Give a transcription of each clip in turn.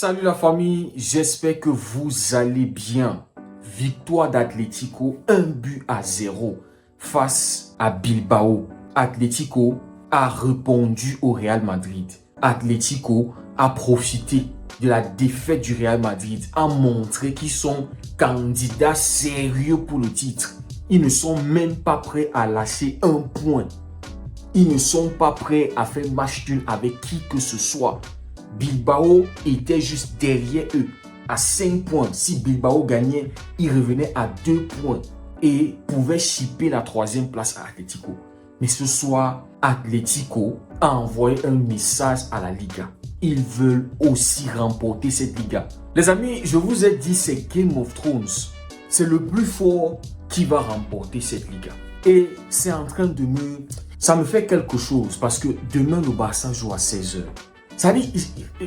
Salut la famille, j'espère que vous allez bien. Victoire d'Atlético, 1-0 face à Bilbao. Atlético a répondu au Real Madrid. Atlético a profité de la défaite du Real Madrid, a montré qu'ils sont candidats sérieux pour le titre. Ils ne sont même pas prêts à lâcher un point. Ils ne sont pas prêts à faire match nul avec qui que ce soit. Bilbao était juste derrière eux à 5 points. Si Bilbao gagnait, il revenait à 2 points et pouvait chipper la 3e place à Atlético. Mais ce soir, Atlético a envoyé un message à la Liga. Ils veulent aussi remporter cette Liga. Les amis, je vous ai dit, c'est Game of Thrones. C'est le plus fort qui va remporter cette Liga. Et c'est en train de me... Ça me fait quelque chose parce que demain, le Barça joue à 16h. Ça dit,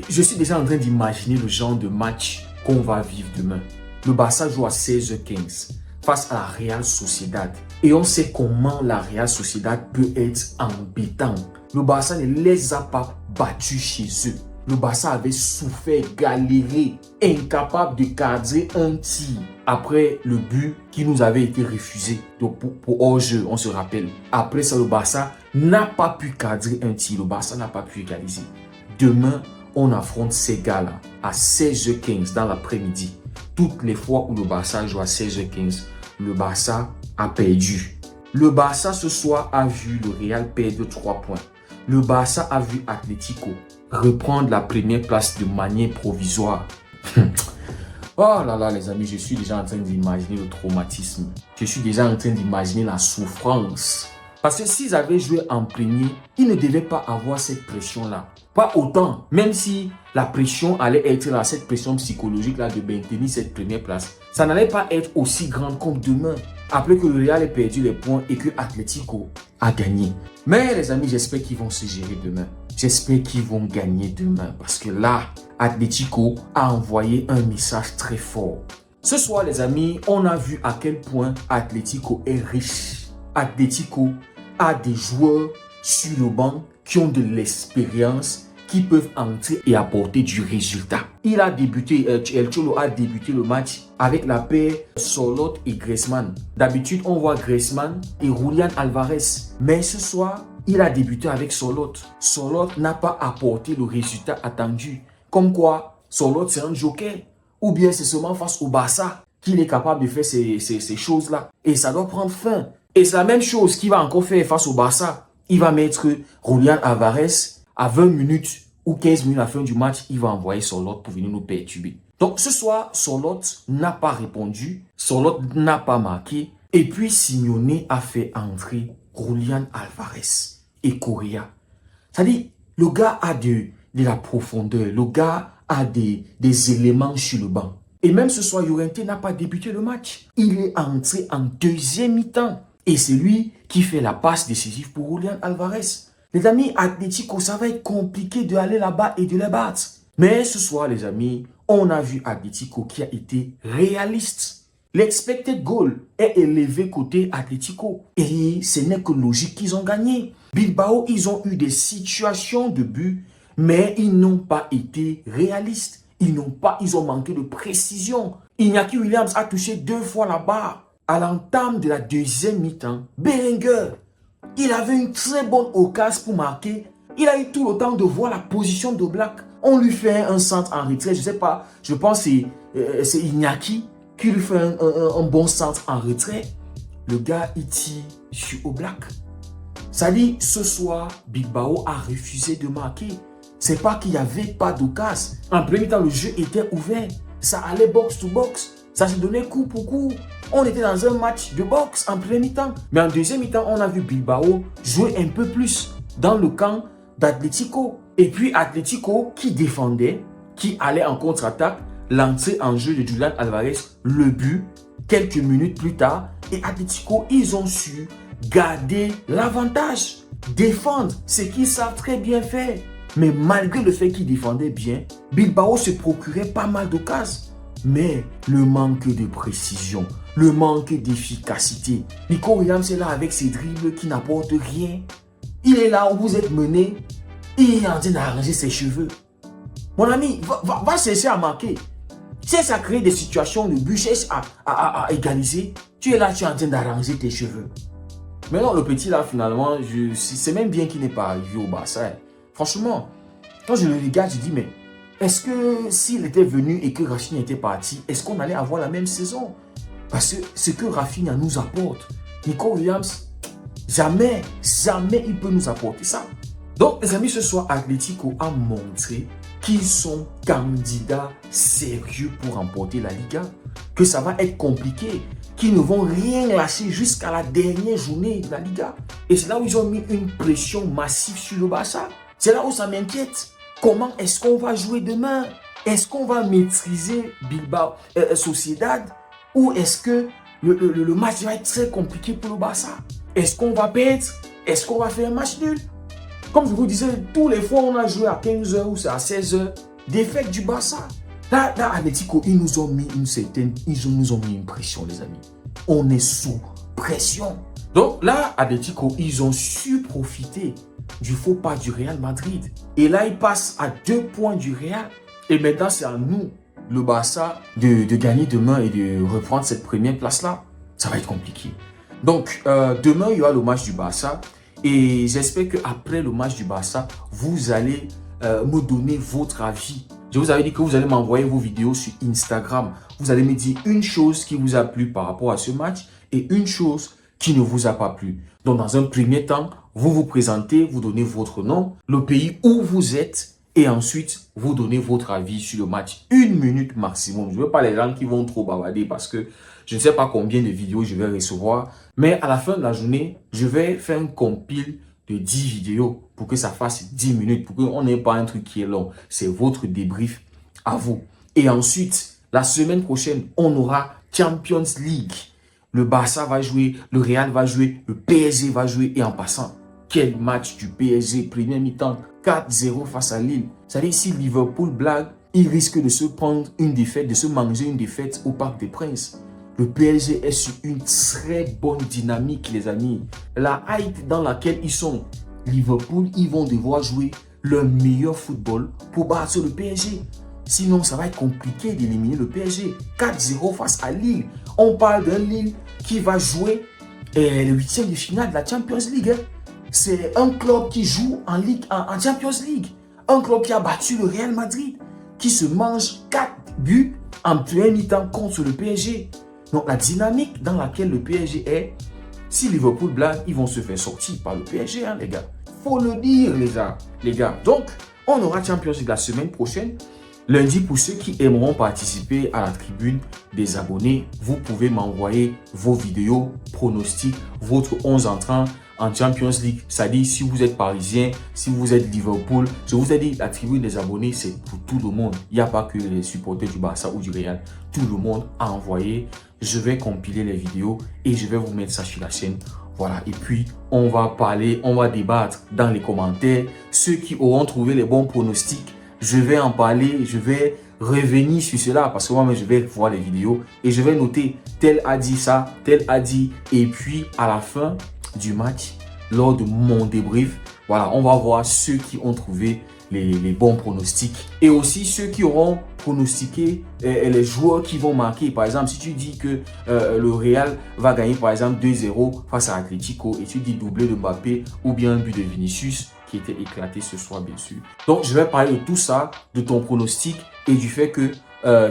je suis déjà en train d'imaginer le genre de match qu'on va vivre demain. Le Barça joue à 16h15 face à la Real Sociedad. Et on sait comment la Real Sociedad peut être embêtante. Le Barça ne les a pas battus chez eux. Le Barça avait souffert, galéré, incapable de cadrer un tir après le but qui nous avait été refusé pour hors-jeu, on se rappelle. Après ça, le Barça n'a pas pu cadrer un tir. Le Barça n'a pas pu égaliser. Demain, on affronte ces gars-là à 16h15 dans l'après-midi. Toutes les fois où le Barça joue à 16h15, le Barça a perdu. Le Barça ce soir a vu le Real perdre 3 points. Le Barça a vu Atlético reprendre la première place de manière provisoire. Oh là là les amis, je suis déjà en train d'imaginer le traumatisme. Je suis déjà en train d'imaginer la souffrance. Parce que s'ils avaient joué en premier, ils ne devaient pas avoir cette pression-là. Pas autant, même si la pression allait être là, cette pression psychologique-là de maintenir cette première place. Ça n'allait pas être aussi grande comme demain. Après que le Real ait perdu les points et que Atlético a gagné. Mais les amis, j'espère qu'ils vont se gérer demain. J'espère qu'ils vont gagner demain. Parce que là, Atlético a envoyé un message très fort. Ce soir, les amis, on a vu à quel point Atlético est riche. Atlético a des joueurs sur le banc qui ont de l'expérience, qui peuvent entrer et apporter du résultat. Il a débuté, El Cholo a débuté le match avec la paire Sorloth et Griezmann. D'habitude, on voit Griezmann et Julián Álvarez. Mais ce soir, il a débuté avec Sorloth. Sorloth n'a pas apporté le résultat attendu. Comme quoi, Sorloth c'est un joker. Ou bien c'est seulement face au Barça qu'il est capable de faire ces choses-là. Et ça doit prendre fin. Et c'est la même chose qu'il va encore faire face au Barça. Il va mettre Julián Álvarez à 20 minutes ou 15 minutes à la fin du match. Il va envoyer Sorloth pour venir nous perturber. Donc ce soir, Sorloth n'a pas répondu. Sorloth n'a pas marqué. Et puis Simeone a fait entrer Julián Álvarez et Correa. C'est-à-dire, le gars a de la profondeur. Le gars a des éléments sur le banc. Et même ce soir, Llorente n'a pas débuté le match. Il est entré en deuxième mi-temps. Et c'est lui qui fait la passe décisive pour Julián Álvarez. Les amis, Atlético, ça va être compliqué d'aller là-bas et de les battre. Mais ce soir, les amis, on a vu Atlético qui a été réaliste. L'expected goal est élevé côté Atlético. Et ce n'est que logique qu'ils ont gagné. Bilbao, ils ont eu des situations de but, mais ils n'ont pas été réalistes. Ils ont manqué de précision. Iñaki Williams a touché 2 fois la barre. À l'entame de la deuxième mi-temps, Berenguer, il avait une très bonne occasion pour marquer. Il a eu tout le temps de voir la position d'Oblak. On lui fait un centre en retrait. Je ne sais pas, je pense que c'est Iñaki qui lui fait un bon centre en retrait. Le gars, il tire sur Oblak. Ça dit, ce soir, Bilbao a refusé de marquer. C'est pas qu'il n'y avait pas d'occasion. En premier temps, le jeu était ouvert. Ça allait box to box. Ça se donnait coup pour coup. On était dans un match de boxe en premier mi-temps. Mais en deuxième mi-temps, on a vu Bilbao jouer un peu plus dans le camp d'Atlético. Et puis Atlético qui défendait, qui allait en contre-attaque, l'entrée en jeu de Julián Álvarez, le but, quelques minutes plus tard. Et Atlético, ils ont su garder l'avantage, défendre ce qu'ils savent très bien faire. Mais malgré le fait qu'ils défendaient bien, Bilbao se procurait pas mal d'occasions. Mais le manque de précision, le manque d'efficacité. Nico Williams est là avec ses dribbles qui n'apportent rien. Il est là où vous êtes mené. Il est en train d'arranger ses cheveux. Mon ami, va cesser à marquer. Cesse à créer des situations de but, cesse à égaliser. Tu es là, tu es en train d'arranger tes cheveux. Mais non, le petit là, finalement, c'est même bien qu'il n'ait pas arrivé au Barça. Hein. Franchement, quand je le regarde, je dis, mais est-ce que s'il était venu et que Rafinha était parti, est-ce qu'on allait avoir la même saison? Parce que ce que Rafinha nous apporte, Nico Williams, jamais il peut nous apporter ça. Donc, les amis, ce soir, Atlético a montré qu'ils sont candidats sérieux pour remporter la Liga, que ça va être compliqué, qu'ils ne vont rien lâcher jusqu'à la dernière journée de la Liga. Et c'est là où ils ont mis une pression massive sur le Barça. C'est là où ça m'inquiète. Comment est-ce qu'on va jouer demain? Est-ce qu'on va maîtriser Bilbao, Sociedad? Ou est-ce que le match va être très compliqué pour le Barça? Est-ce qu'on va perdre? Est-ce qu'on va faire un match nul? Comme je vous disais, tous les fois on a joué à 15h ou à 16h, défaite du Barça. Là, Atlético, ils nous ont mis une pression, les amis. On est sous pression. Donc là, Atlético, ils ont su profiter du faux pas du Real Madrid. Et là, ils passent à 2 points du Real. Et maintenant, c'est à nous, le Barça, de gagner demain et de reprendre cette première place-là. Ça va être compliqué. Donc, demain, il y aura le match du Barça. Et j'espère qu'après le match du Barça, vous allez me donner votre avis. Je vous avais dit que vous allez m'envoyer vos vidéos sur Instagram. Vous allez me dire une chose qui vous a plu par rapport à ce match et une chose qui ne vous a pas plu. Donc, dans un premier temps, vous vous présentez, vous donnez votre nom, le pays où vous êtes et ensuite, vous donnez votre avis sur le match. 1 minute maximum. Je ne veux pas les gens qui vont trop bavarder parce que je ne sais pas combien de vidéos je vais recevoir. Mais à la fin de la journée, je vais faire un compile de 10 vidéos pour que ça fasse 10 minutes, pour qu'on n'ait pas un truc qui est long. C'est votre débrief à vous. Et ensuite, la semaine prochaine, on aura Champions League. Le Barça va jouer, le Real va jouer, le PSG va jouer. Et en passant, quel match du PSG, première mi-temps, 4-0 face à Lille. Vous savez, si Liverpool blague, il risque de se prendre une défaite, de se manger une défaite au Parc des Princes. Le PSG est sur une très bonne dynamique, les amis. La hype dans laquelle ils sont, Liverpool, ils vont devoir jouer leur meilleur football pour battre le PSG. Sinon, ça va être compliqué d'éliminer le PSG. 4-0 face à Lille. On parle d'un Lille qui va jouer le 8e de finale de la Champions League. C'est un club qui joue en Champions League. Un club qui a battu le Real Madrid, qui se mange 4 buts en plein mi-temps contre le PSG. Donc, la dynamique dans laquelle le PSG est, si Liverpool blague, ils vont se faire sortir par le PSG, hein, les gars. Faut le dire, les gars. Donc, on aura Champions League la semaine prochaine. Lundi, pour ceux qui aimeront participer à la tribune des abonnés, vous pouvez m'envoyer vos vidéos, pronostics, votre 11 entrant en Champions League. C'est-à-dire, si vous êtes parisien, si vous êtes Liverpool, je vous ai dit, la tribune des abonnés, c'est pour tout le monde. Il n'y a pas que les supporters du Barça ou du Real. Tout le monde a envoyé. Je vais compiler les vidéos et je vais vous mettre ça sur la chaîne. Voilà, et puis on va parler, on va débattre dans les commentaires. Ceux qui auront trouvé les bons pronostics, je vais en parler, je vais revenir sur cela parce que moi, je vais voir les vidéos et je vais noter tel a dit ça, tel a dit. Et puis à la fin du match, lors de mon débrief, voilà, on va voir ceux qui ont trouvé les bons pronostics et aussi ceux qui auront pronostiqué les joueurs qui vont marquer. Par exemple, si tu dis que le Real va gagner par exemple 2-0 face à Atlético et tu dis doublé de Mbappé ou bien un but de Vinicius qui était éclaté ce soir, bien sûr. Donc, je vais parler de tout ça, de ton pronostic et du fait que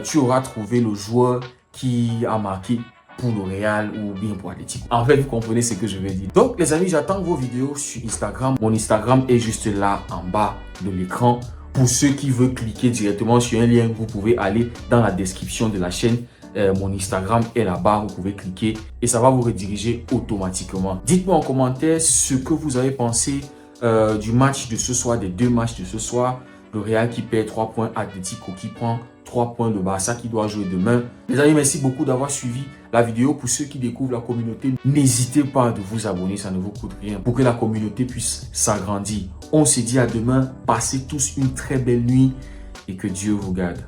tu auras trouvé le joueur qui a marqué pour le Real ou bien pour Atlético. En fait, vous comprenez ce que je vais dire. Donc, les amis, j'attends vos vidéos sur Instagram. Mon Instagram est juste là en bas de l'écran. Pour ceux qui veulent cliquer directement sur un lien, vous pouvez aller dans la description de la chaîne. Mon Instagram est là-bas, vous pouvez cliquer et ça va vous rediriger automatiquement. Dites-moi en commentaire ce que vous avez pensé du match de ce soir, des 2 matchs de ce soir. Le Real qui perd 3 points, Atlético qui prend 3 points, le Barça qui doit jouer demain. Les amis, merci beaucoup d'avoir suivi la vidéo. Pour ceux qui découvrent la communauté, n'hésitez pas de vous abonner, ça ne vous coûte rien pour que la communauté puisse s'agrandir. On se dit à demain, passez tous une très belle nuit et que Dieu vous garde.